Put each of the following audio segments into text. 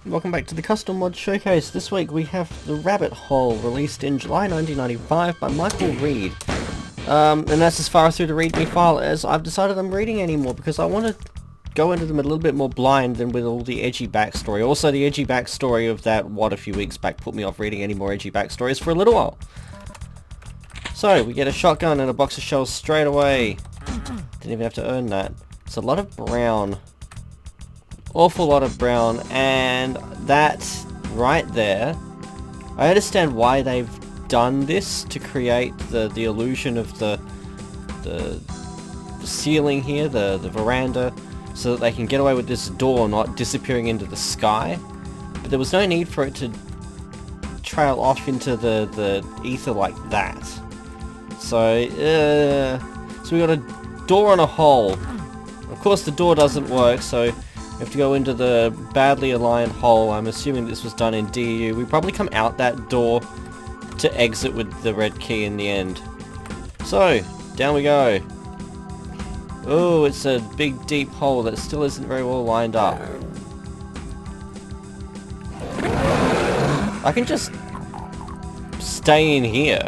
Welcome back to the Custom Mod Showcase. This week we have The Rabbit Hole, released in July 1995 by Michael Reed. And that's as far through the readme file as I've decided I'm reading anymore, because I want to go into them a little bit more blind than with all the edgy backstory. Also, the edgy backstory of that WAD a few weeks back put me off reading any more edgy backstories for a little while. So, we get a shotgun and a box of shells straight away. Didn't even have to earn that. It's a lot of brown. Awful lot of brown, and that right there, I understand why they've done this to create the illusion of the ceiling here, the veranda, so that they can get away with this door not disappearing into the sky. But there was no need for it to trail off into the ether like that. So we got a door and a hole. Of course the door doesn't work, so we have to go into the badly aligned hole. I'm assuming this was done in DU. We probably come out that door to exit with the red key in the end. So, down we go. Oh, it's a big deep hole that still isn't very well lined up. I can just stay in here.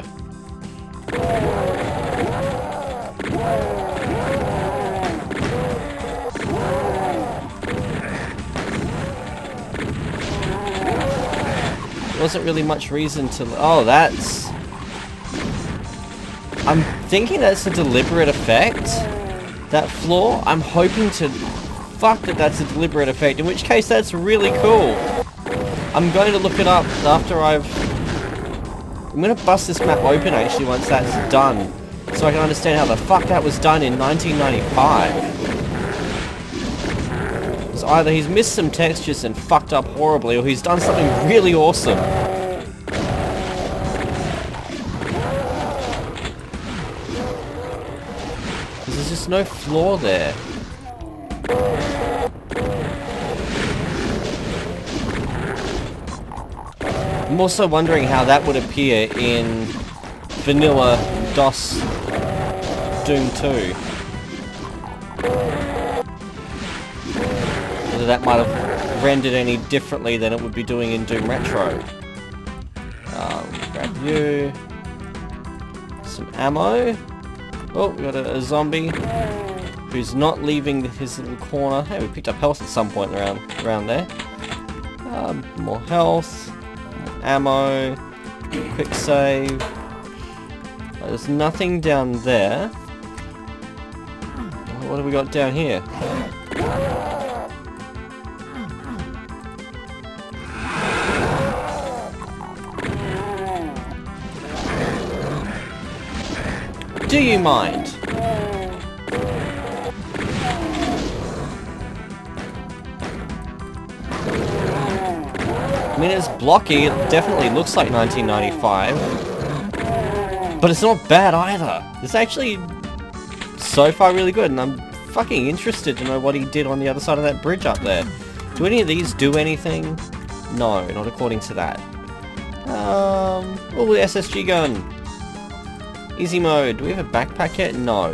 Wasn't really much reason to... Oh, that's... I'm thinking that's a deliberate effect. That floor. I'm hoping to... Fuck that that's a deliberate effect, in which case that's really cool. I'm going to look it up after I'm going to bust this map open actually once that's done, so I can understand how the fuck that was done in 1995. Either he's missed some textures and fucked up horribly, or he's done something really awesome. Because there's just no floor there. I'm also wondering how that would appear in vanilla DOS Doom 2. That might have rendered any differently than it would be doing in Doom Retro. Grab you. Some ammo. Oh, we got a zombie who's not leaving his little corner. Hey, we picked up health at some point around there. More health, more ammo, quick save. There's nothing down there. What have we got down here? Do you mind? I mean, it's blocky, it definitely looks like 1995. But it's not bad either. It's actually so far really good, and I'm fucking interested to know what he did on the other side of that bridge up there. Do any of these do anything? No, not according to that. Oh, the SSG gun. Easy mode. Do we have a backpack yet? No.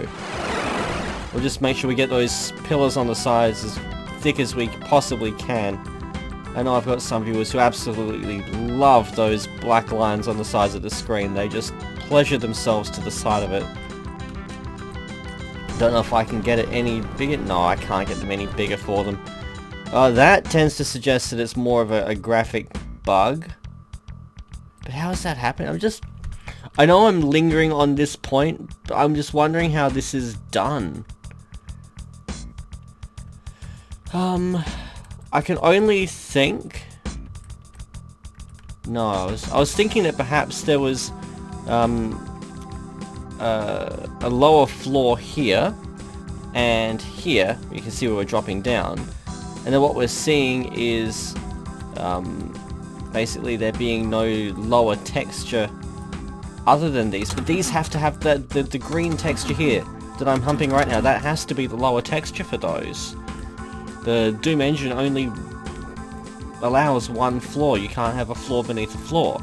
We'll just make sure we get those pillars on the sides as thick as we possibly can. I know I've got some viewers who absolutely love those black lines on the sides of the screen. They just pleasure themselves to the side of it. Don't know if I can get it any bigger. No, I can't get them any bigger for them. That tends to suggest that it's more of a graphic bug. But how does that happen? I know I'm lingering on this point, but I'm just wondering how this is done. I can only think... No, I was thinking that perhaps there was a lower floor here, and here, you can see where we're dropping down. And then what we're seeing is basically there being no lower texture other than these, but these have to have the green texture here that I'm humping right now. That has to be the lower texture for those. The Doom engine only allows one floor. You can't have a floor beneath a floor.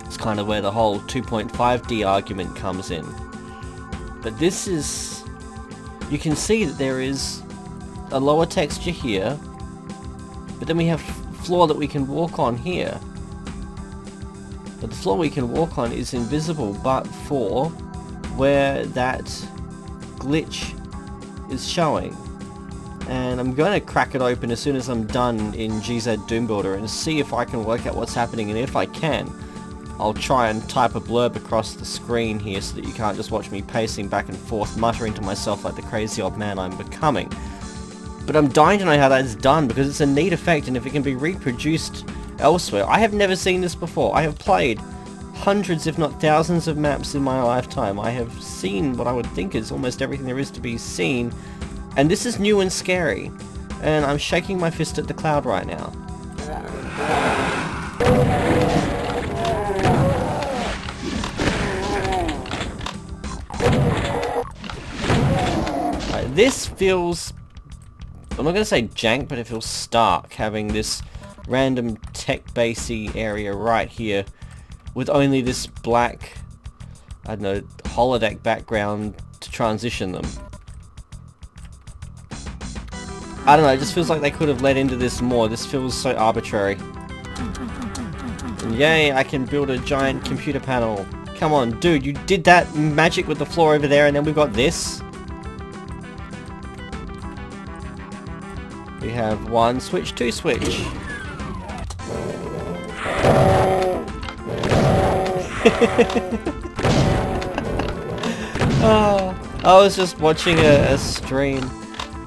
It's kind of where the whole 2.5D argument comes in. But this is... You can see that there is a lower texture here, But then we have floor that we can walk on here. But the floor we can walk on is invisible but for where that glitch is showing. And I'm going to crack it open as soon as I'm done in GZ Doom Builder and see if I can work out what's happening, and if I can, I'll try and type a blurb across the screen here so that you can't just watch me pacing back and forth, muttering to myself like the crazy old man I'm becoming. But I'm dying to know how that's done, because it's a neat effect, and if it can be reproduced elsewhere. I have never seen this before. I have played hundreds if not thousands of maps in my lifetime. I have seen what I would think is almost everything there is to be seen, and this is new and scary, and I'm shaking my fist at the cloud right now. Right, this feels, I'm not going to say jank, but it feels stark, having this random tech-basy area right here with only this black, I don't know, holodeck background to transition them. I don't know, it just feels like they could have led into this more. This feels so arbitrary. And yay, I can build a giant computer panel. Come on, dude, you did that magic with the floor over there, and then we got this. We have 1 switch, 2 switch. I was just watching a stream,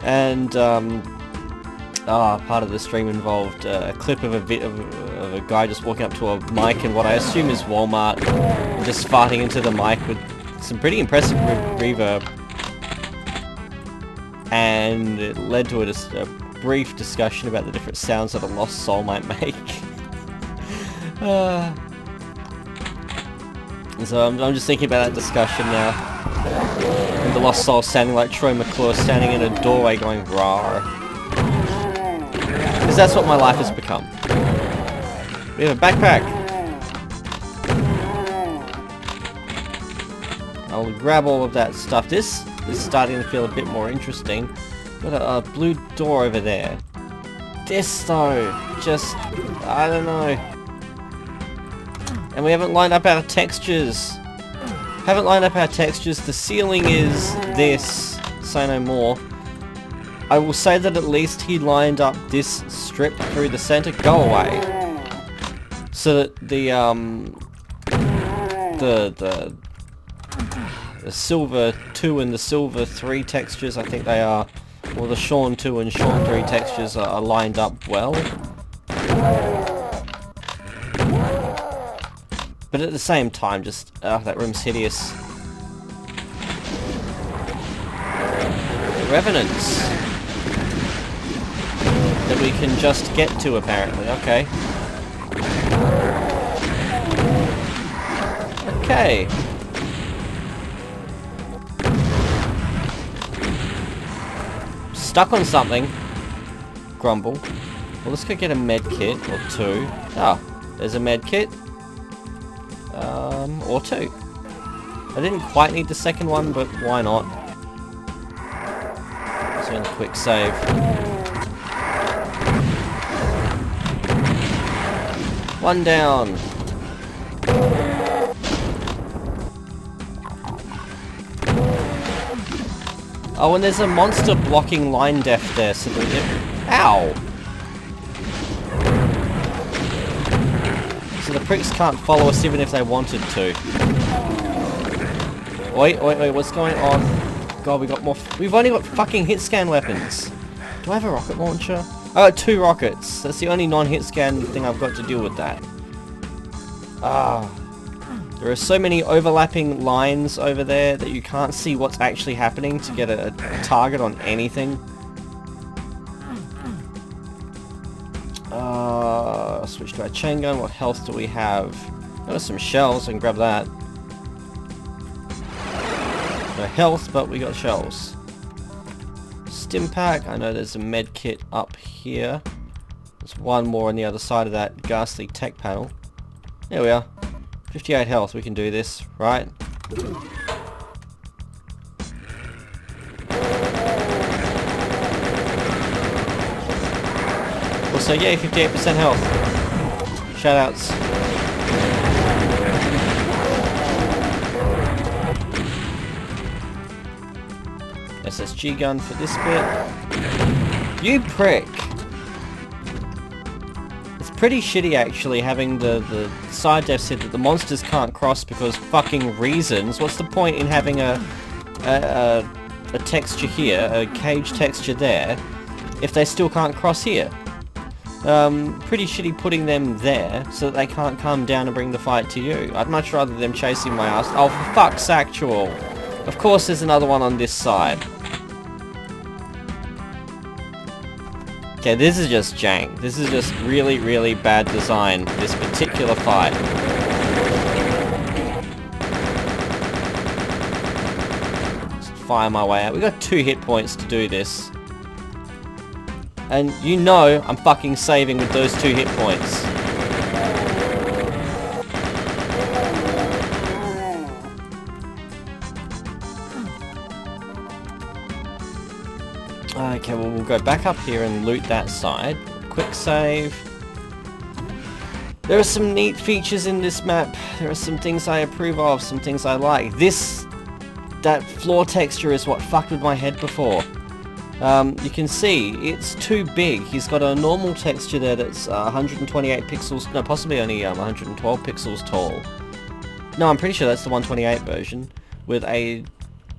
and part of the stream involved a clip of a guy just walking up to a mic in what I assume is Walmart, and just farting into the mic with some pretty impressive reverb, and it led to a brief discussion about the different sounds that a lost soul might make. And so I'm just thinking about that discussion now. And the lost soul sounding like Troy McClure standing in a doorway going rawr. Because that's what my life has become. We have a backpack. I'll grab all of that stuff. This is starting to feel a bit more interesting. Got a blue door over there. This though, just, I don't know. And we haven't lined up our textures. The ceiling is this, say no more. I will say that at least he lined up this strip through the center. Go away. So that the silver 2 and the silver 3 textures, I think they are, or the Sean 2 and Sean 3 textures are lined up well. But at the same time, just, that room's hideous. Revenants. That we can just get to, apparently. Okay. Okay. Stuck on something. Grumble. Well, let's go get a med kit, or 2. Ah, there's a med kit. Or 2. I didn't quite need the second one, but why not? Let's do a quick save. One down. Oh, and there's a monster blocking line def there, so ow! So the pricks can't follow us even if they wanted to. Wait, what's going on? God, we got more. We've only got fucking hit scan weapons. Do I have a rocket launcher? I got 2 rockets. That's the only non-hit scan thing I've got to deal with that. There are so many overlapping lines over there that you can't see what's actually happening to get a target on anything. Switch to our chain gun. What health do we have? Got some shells, I can grab that. No health, but we got shells. Stim pack, I know there's a med kit up here. There's one more on the other side of that ghastly tech panel. There we are. 58 health, we can do this, right? We'll So yay, 58% health. Shoutouts. SSG gun for this bit. You prick! It's pretty shitty actually having the side dev said that the monsters can't cross because fucking reasons. What's the point in having a texture here, a cage texture there, if they still can't cross here? Pretty shitty putting them there so that they can't come down and bring the fight to you. I'd much rather them chasing my ass. Oh, for fuck's actual! Of course there's another one on this side. Okay, this is just jank. This is just really, really bad design, this particular fight. Just fire my way out. We got 2 hit points to do this. And you know I'm fucking saving with those 2 hit points. Okay, well we'll go back up here and loot that side. Quick save. There are some neat features in this map. There are some things I approve of, some things I like. That floor texture is what fucked with my head before. You can see it's too big. He's got a normal texture there that's 128 pixels, no, possibly only 112 pixels tall. No, I'm pretty sure that's the 128 version, with a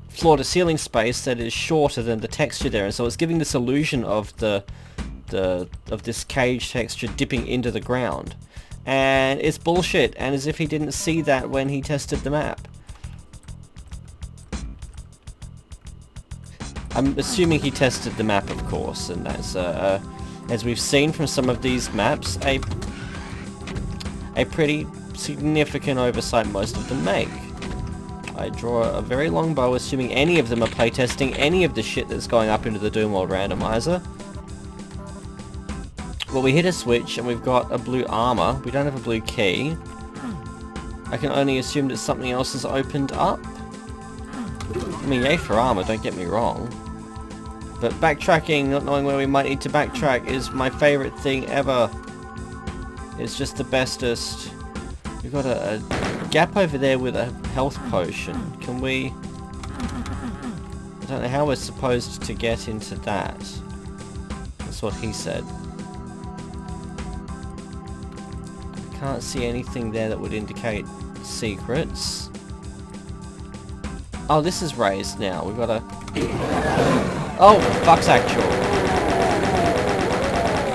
floor to ceiling space that is shorter than the texture there, and so it's giving this illusion of this cage texture dipping into the ground. And it's bullshit, and as if he didn't see that when he tested the map. I'm assuming he tested the map, of course, and that's, as we've seen from some of these maps, a pretty significant oversight most of them make. I draw a very long bow, assuming any of them are playtesting any of the shit that's going up into the Doom World randomizer. Well, we hit a switch, and we've got a blue armor. We don't have a blue key. I can only assume that something else has opened up. I mean, yay for armor, don't get me wrong. But backtracking, not knowing where we might need to backtrack, is my favorite thing ever. It's just the bestest. We've got a gap over there with a health potion. Can we... I don't know how we're supposed to get into that. That's what he said. I can't see anything there that would indicate secrets. Oh, this is raised now. We've got a... Oh, fuck's actual.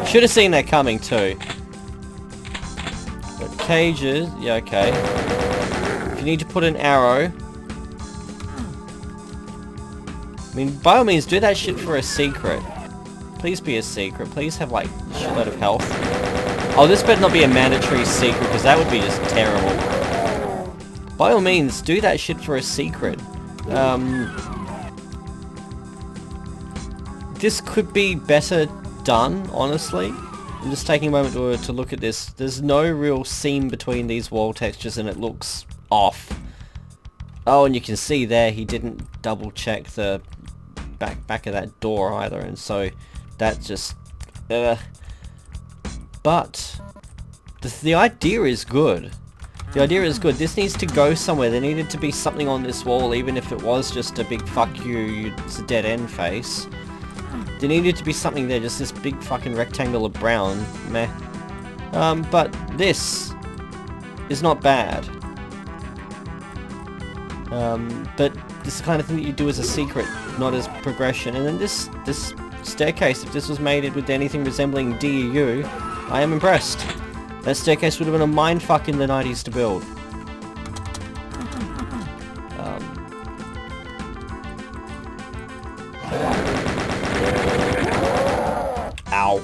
Should have seen that coming too. But cages... Yeah, okay. If you need to put an arrow... I mean, by all means, do that shit for a secret. Please be a secret. Please have, like, a shitload of health. Oh, this better not be a mandatory secret, because that would be just terrible. By all means, do that shit for a secret. This could be better done, honestly. I'm just taking a moment to look at this. There's no real seam between these wall textures and it looks off. Oh, and you can see there he didn't double check the back of that door either, and so that just... But the idea is good. The idea is good. This needs to go somewhere. There needed to be something on this wall, even if it was just a big fuck you, it's a dead end face. There needed to be something there, just this big fucking rectangle of brown. Meh. But this is not bad. But this is the kind of thing that you do as a secret, not as progression. And then this staircase, if this was made with anything resembling DEU, I am impressed. That staircase would have been a mindfuck in the 90s to build. Ow.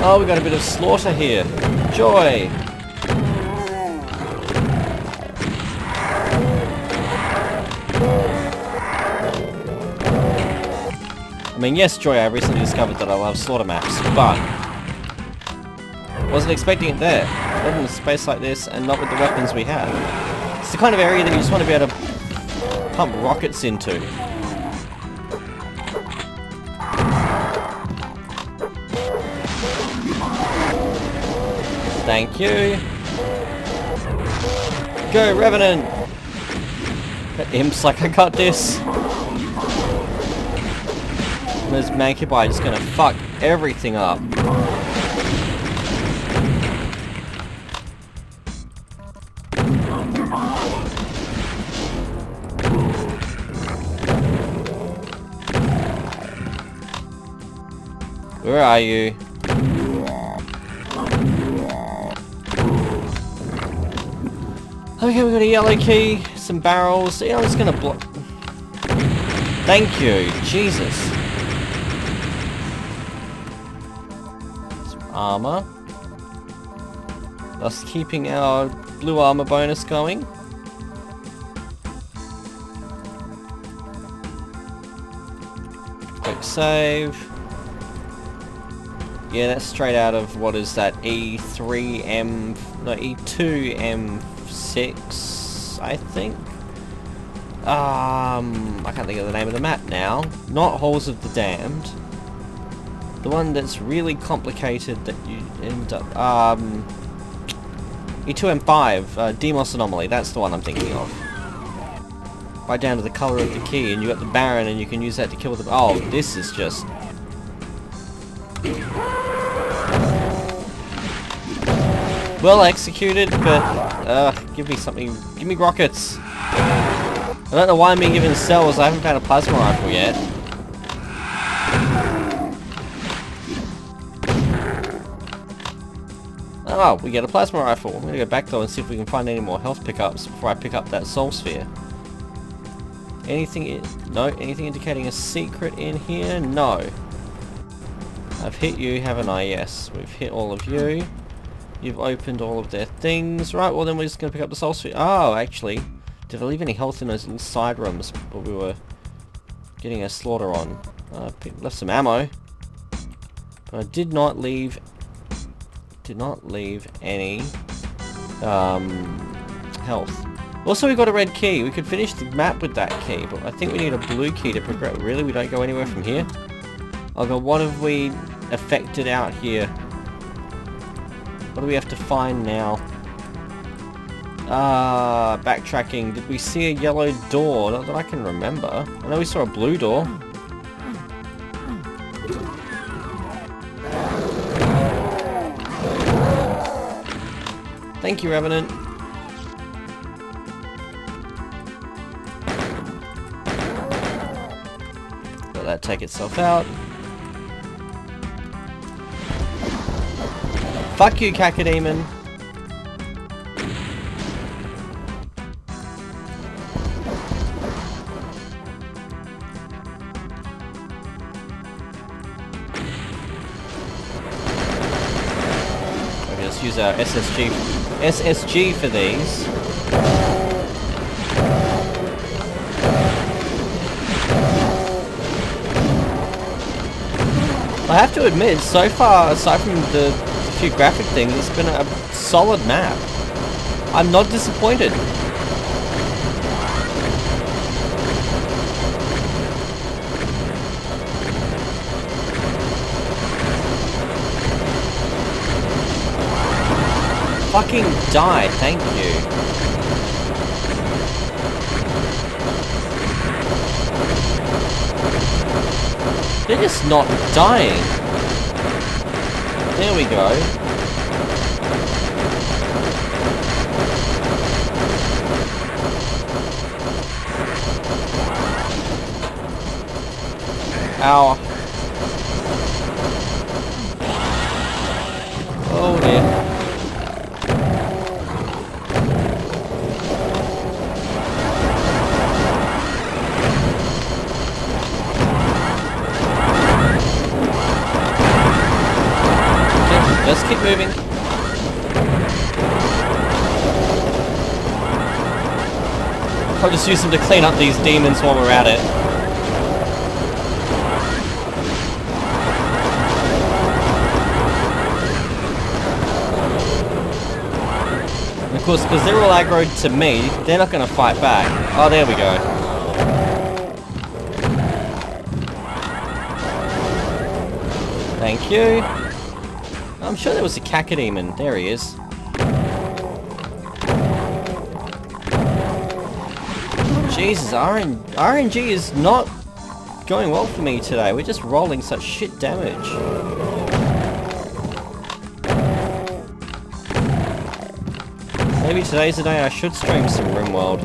Oh, we got a bit of slaughter here. Joy! mean, yes, Joy, I recently discovered that I love slaughter maps, but wasn't expecting it there. Not in a space like this, and not with the weapons we have. It's the kind of area that you just want to be able to pump rockets into. Thank you. Go, Revenant! That imp's like, I got this. And this Mancubi is gonna fuck everything up. Where are you? Okay, we got a yellow key, some barrels. Yeah, I'm just gonna block. Thank you, Jesus. Some armor. Thus keeping our blue armor bonus going. Quick save. Yeah, that's straight out of, what is that, E2M6, I think? I can't think of the name of the map now. Not Halls of the Damned. The one that's really complicated that you end up, E2M5, Demos Anomaly, that's the one I'm thinking of. Right down to the colour of the key, and you got the Baron, and you can use that to kill the... Oh, this is just... well executed, but give me something. Give me rockets. I don't know why I'm being given cells. I haven't found a plasma rifle yet. Oh, we get a plasma rifle. I'm gonna go back though and see if we can find any more health pickups before I pick up that soul sphere. Anything? No. Anything indicating a secret in here? No. I've hit you, haven't I? Yes. We've hit all of you. You've opened all of their things. Right, well then we're just going to pick up the soul sphere. Oh, actually. Did I leave any health in those little side rooms where we were getting a slaughter on? Left some ammo. But I did not leave any health. Also, we got a red key. We could finish the map with that key, but I think we need a blue key to progress. Really? We don't go anywhere from here? Oh god, what have we affected out here? What do we have to find now? Backtracking. Did we see a yellow door? Not that I can remember. I know we saw a blue door. Thank you, Revenant. Let that take itself out. Fuck you, Cacodemon. Okay, let's use our SSG for these. I have to admit, so far, aside from the few graphic things, it's been a solid map. I'm not disappointed. Fucking die, thank you. They're just not dying. There we go. Ow. Oh dear. Let's keep moving. I'll just use them to clean up these demons while we're at it. course, because they're all aggroed to me, they're not going to fight back. Oh, there we go. Thank you. I'm sure there was a Cacodemon. There he is. Jesus, RNG is not going well for me today. We're just rolling such shit damage. Maybe today's the day I should stream some RimWorld.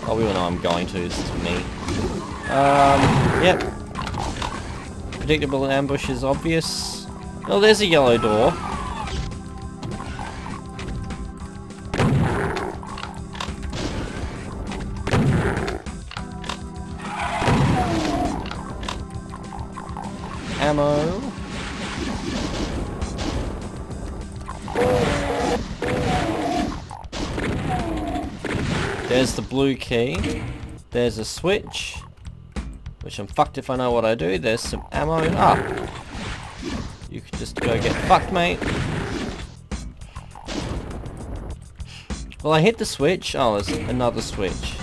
Oh, we all know I'm going to. This is me. Yep. Predictable ambush is obvious. Oh, there's a yellow door. Ammo. There's the blue key. There's a switch. Which I'm fucked if I know what I do. There's some ammo. Ah! You could just go get fucked, mate. Well, I hit the switch. Oh, there's another switch.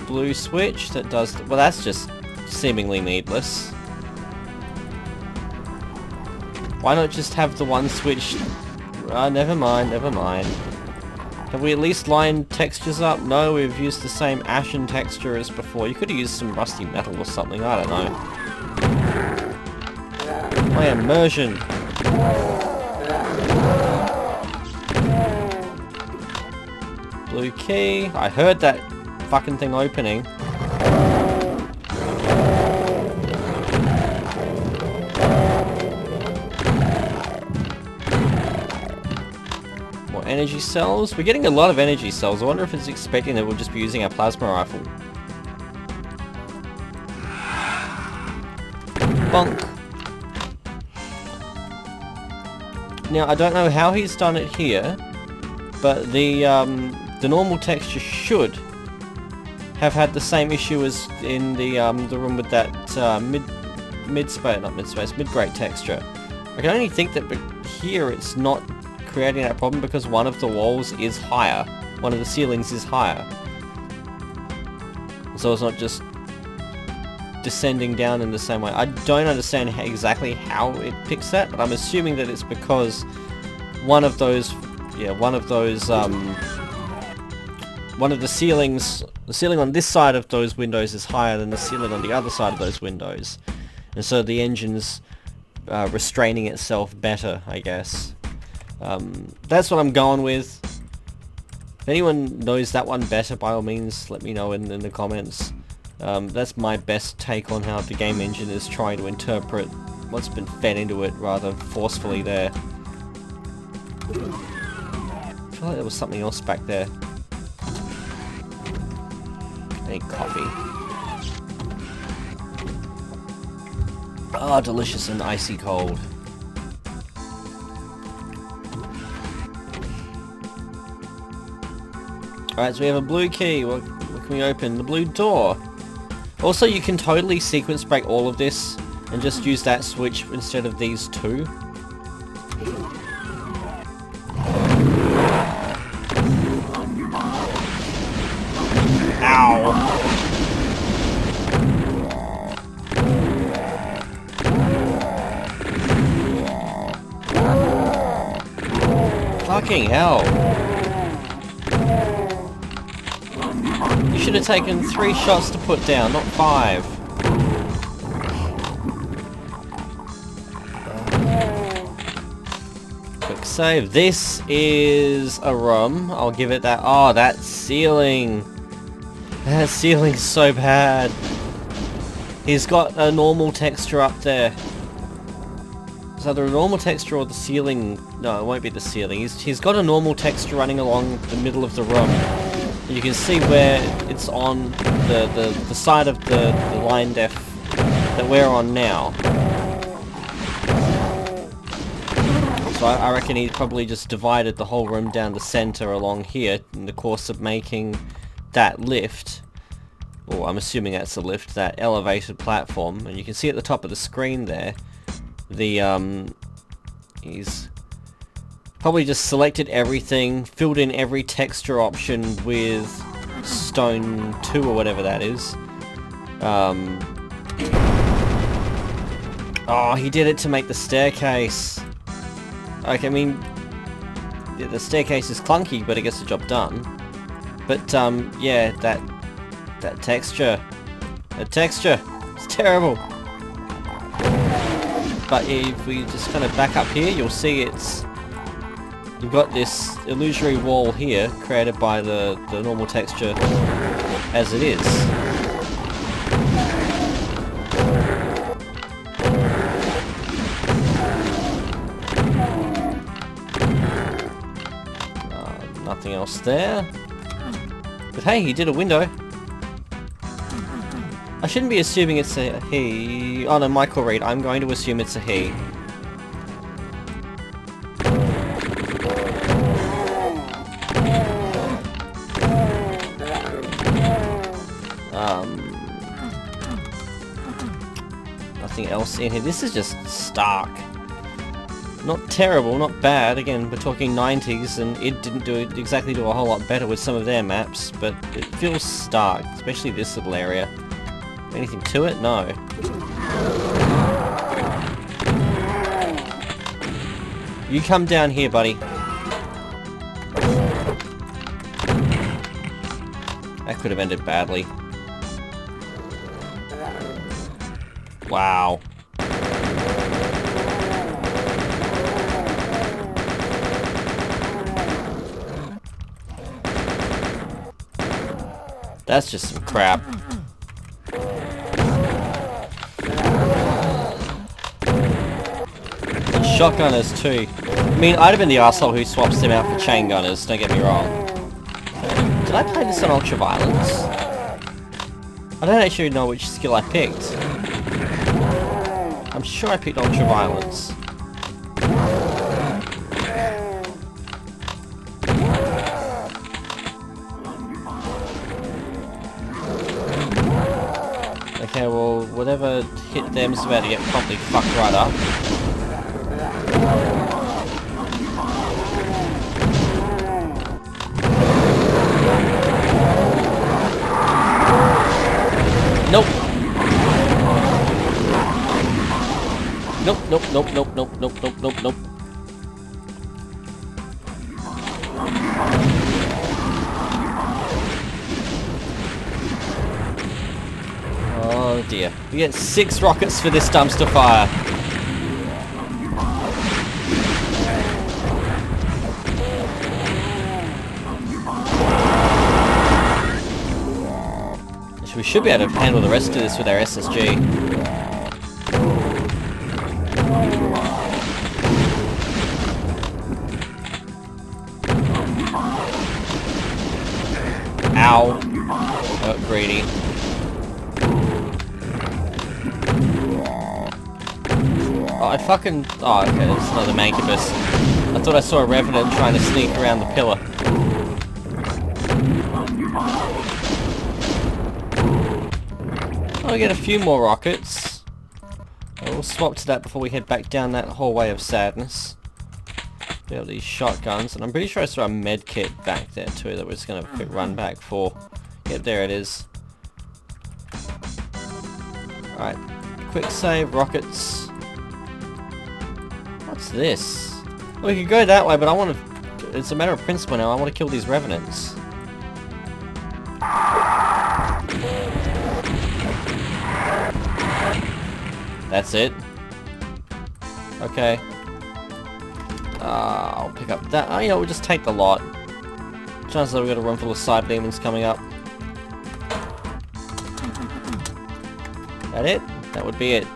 Blue switch that does... well, that's just seemingly needless. Why not just have the one switch... never mind, never mind. Have we at least lined textures up? No, we've used the same ashen texture as before. You could have used some rusty metal or something, I don't know. My immersion. Blue key. I heard that fucking thing opening. More energy cells. We're getting a lot of energy cells. I wonder if it's expecting that we'll just be using our plasma rifle. Bonk. Now, I don't know how he's done it here, but the normal texture should have had the same issue as in the room with that mid-grade texture. I can only think that here it's not creating that problem because one of the walls is higher. One of the ceilings is higher. So it's not just descending down in the same way. I don't understand exactly how it picks that, but I'm assuming that it's because one of the ceilings, the ceiling on this side of those windows is higher than the ceiling on the other side of those windows. And so the engine's restraining itself better, I guess. That's what I'm going with. If anyone knows that one better, by all means, let me know in the comments. That's my best take on how the game engine is trying to interpret what's been fed into it rather forcefully there. I feel like there was something else back there. I need coffee. Ah, delicious and icy cold. Alright, so we have a blue key. What can we open? The blue door. Also, you can totally sequence break all of this and just use that switch instead of these two. Ow! Fucking hell! You should have taken 3 shots to put down, not 5. Quick save. This is a room. I'll give it that. Oh, that ceiling. That ceiling's so bad. He's got a normal texture up there. It's either a normal texture or the ceiling. No, it won't be the ceiling. He's got a normal texture running along the middle of the room. And you can see where it's on the side of the line def that we're on now. So I reckon he probably just divided the whole room down the center along here in the course of making that lift. Or I'm assuming that's a lift, that elevated platform. And you can see at the top of the screen there, he's probably just selected everything, filled in every texture option with stone 2 or whatever that is. Oh, he did it to make the staircase. Like, I mean, yeah, the staircase is clunky, but it gets the job done. But, yeah, that texture. That texture. It's terrible. But if we just kind of back up here, you'll see you've got this illusory wall here, created by the normal texture as it is. Nothing else there. But hey, he did a window. I shouldn't be assuming it's a he. Oh no, Michael Reed. I'm going to assume it's a he. Nothing else in here. This is just stark. Not terrible, not bad. Again, we're talking 90s, and it didn't exactly do a whole lot better with some of their maps, but it feels stark, especially this little area. Anything to it? No. You come down here, buddy. That could have ended badly. Wow. That's just some crap. And shotgunners too. I mean, I'd have been the arsehole who swaps them out for chain gunners, don't get me wrong. Did I play this on Ultra Violence? I don't actually know which skill I picked. I'm sure I picked Ultra Violence. Okay, well, whatever hit them's about to get promptly fucked right up. Nope. Nope, nope, nope, nope, nope, nope, nope, nope, nope. Oh dear. We get 6 rockets for this dumpster fire. We should be able to handle the rest of this with our SSG. Ow. Oh, greedy. Oh, I fucking... Oh, okay, that's another Mancubus. I thought I saw a Revenant trying to sneak around the pillar. I'll get a few more rockets. We'll swap to that before we head back down that hallway of sadness. We have these shotguns, and I'm pretty sure I saw a med kit back there too that we're just going to quick run back for. Yep, there it is. Alright, quick save, rockets. What's this? Well, we could go that way, but I want to... It's a matter of principle now, I want to kill these Revenants. That's it. Okay. I'll pick up that. Oh, you know, we'll just take the lot. Chances are we've got a room full of side demons coming up. That it? That would be it.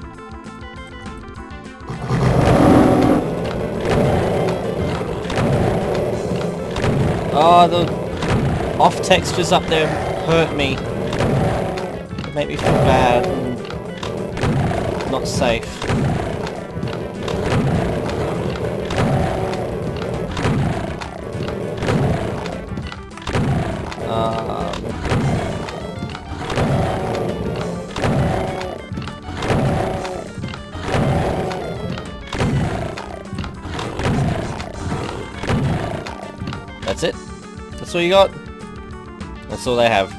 Oh, the off textures up there hurt me. They make me feel bad and not safe. That's it? That's all you got? That's all they have.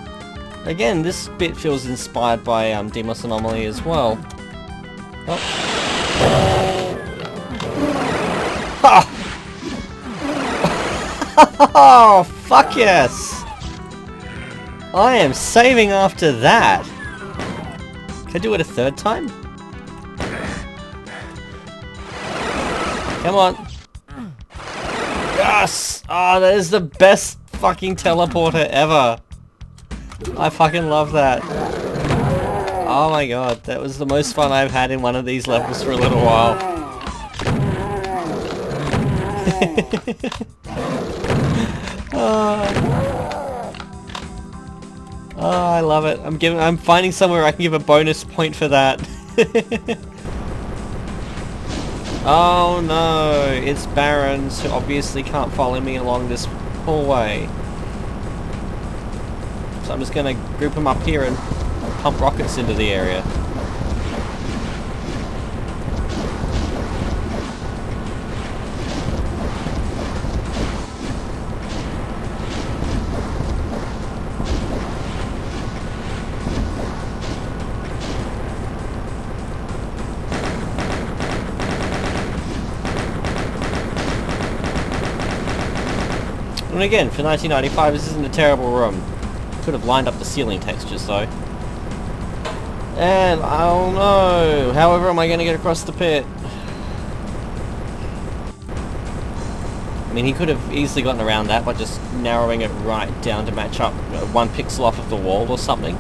Again, this bit feels inspired by Demos Anomaly as well. Oh. Ha! Oh, fuck yes! I am saving after that! Can I do it a third time? Come on. Yes! Oh, that is the best fucking teleporter ever. I fucking love that. Oh my god, that was the most fun I've had in one of these levels for a little while. Oh, I love it. I'm finding somewhere I can give a bonus point for that. Oh no, it's Barons who obviously can't follow me along this hallway. So I'm just gonna group them up here and pump rockets into the area. And again, for 1995, this isn't a terrible room. Could have lined up the ceiling textures though. And I don't know. However, am I going to get across the pit? I mean, he could have easily gotten around that by just narrowing it right down to match up 1 pixel off of the wall or something.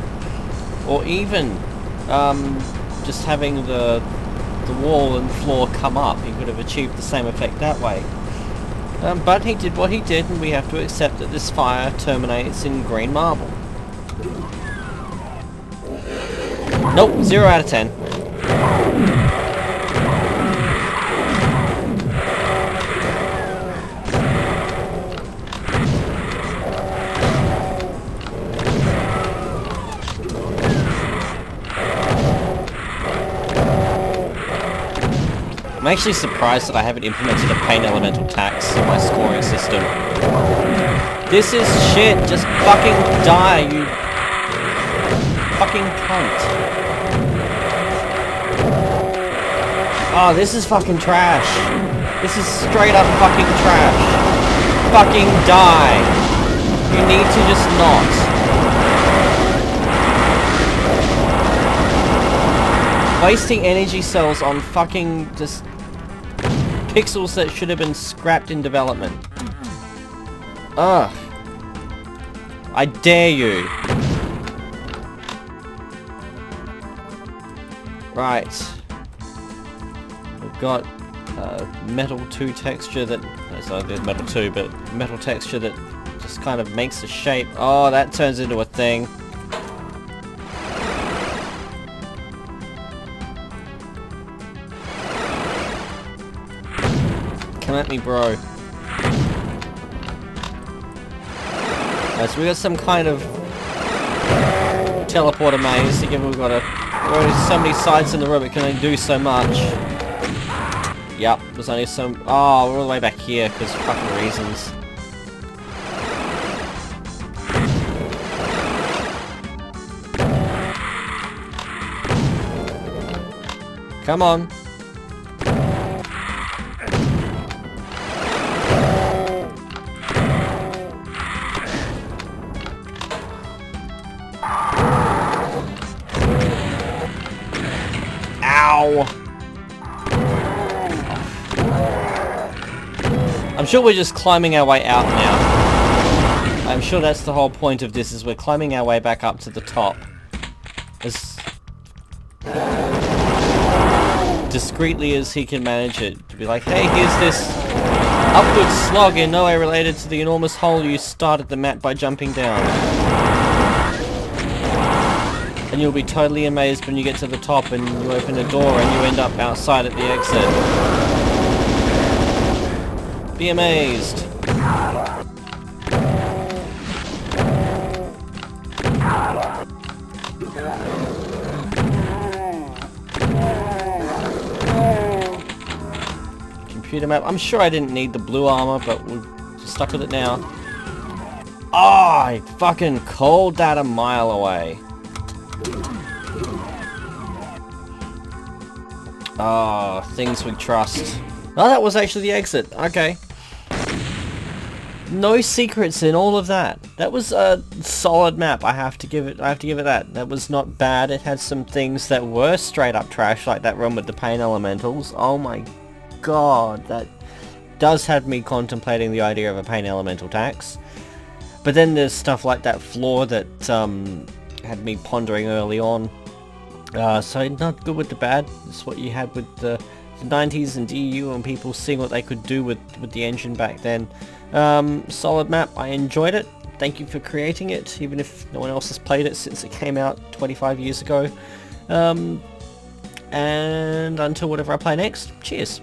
Or even just having the wall and floor come up. He could have achieved the same effect that way. But he did what he did, and we have to accept that this fire terminates in green marble. Nope, 0 out of 10. I'm actually surprised that I haven't implemented a pain elemental tax in my scoring system. This is shit! Just fucking die, you fucking cunt. Oh, this is fucking trash. This is straight up fucking trash. Fucking die. You need to just not. Wasting energy cells on fucking just pixels that should have been scrapped in development. Ugh. I dare you. Right. We've got metal 2 texture that... sorry, there's metal 2, but metal texture that just kind of makes a shape. Oh, that turns into a thing. Come at me, bro. Alright, so we got some kind of teleporter maze. Again, we've got so many sides in the room, it can only do so much. Yep, there's only some... Oh, we're all the way back here, because fucking reasons. Come on. Ow! I'm sure we're just climbing our way out now. I'm sure that's the whole point of this, is we're climbing our way back up to the top. As discreetly as he can manage it. To be like, hey, here's this upward slog in no way related to the enormous hole you started the map by jumping down. And you'll be totally amazed when you get to the top and you open a door and you end up outside at the exit. Be amazed. Computer map. I'm sure I didn't need the blue armor, but we'll Stuck with it now. Oh, I fucking called that a mile away. Oh, things we trust. Oh, that was actually the exit. Okay. No secrets in all of that. That was a solid map. I have to give it that. That was not bad. It had some things that were straight up trash, like that room with the pain elementals. Oh my god, that does have me contemplating the idea of a pain elemental tax. But then there's stuff like that floor that had me pondering early on. So not good with the bad. It's what you had with the 90s and EU and people seeing what they could do with the engine back then. Solid map. I enjoyed it. Thank you for creating it, even if no one else has played it since it came out 25 years ago. And until whatever I play next, cheers.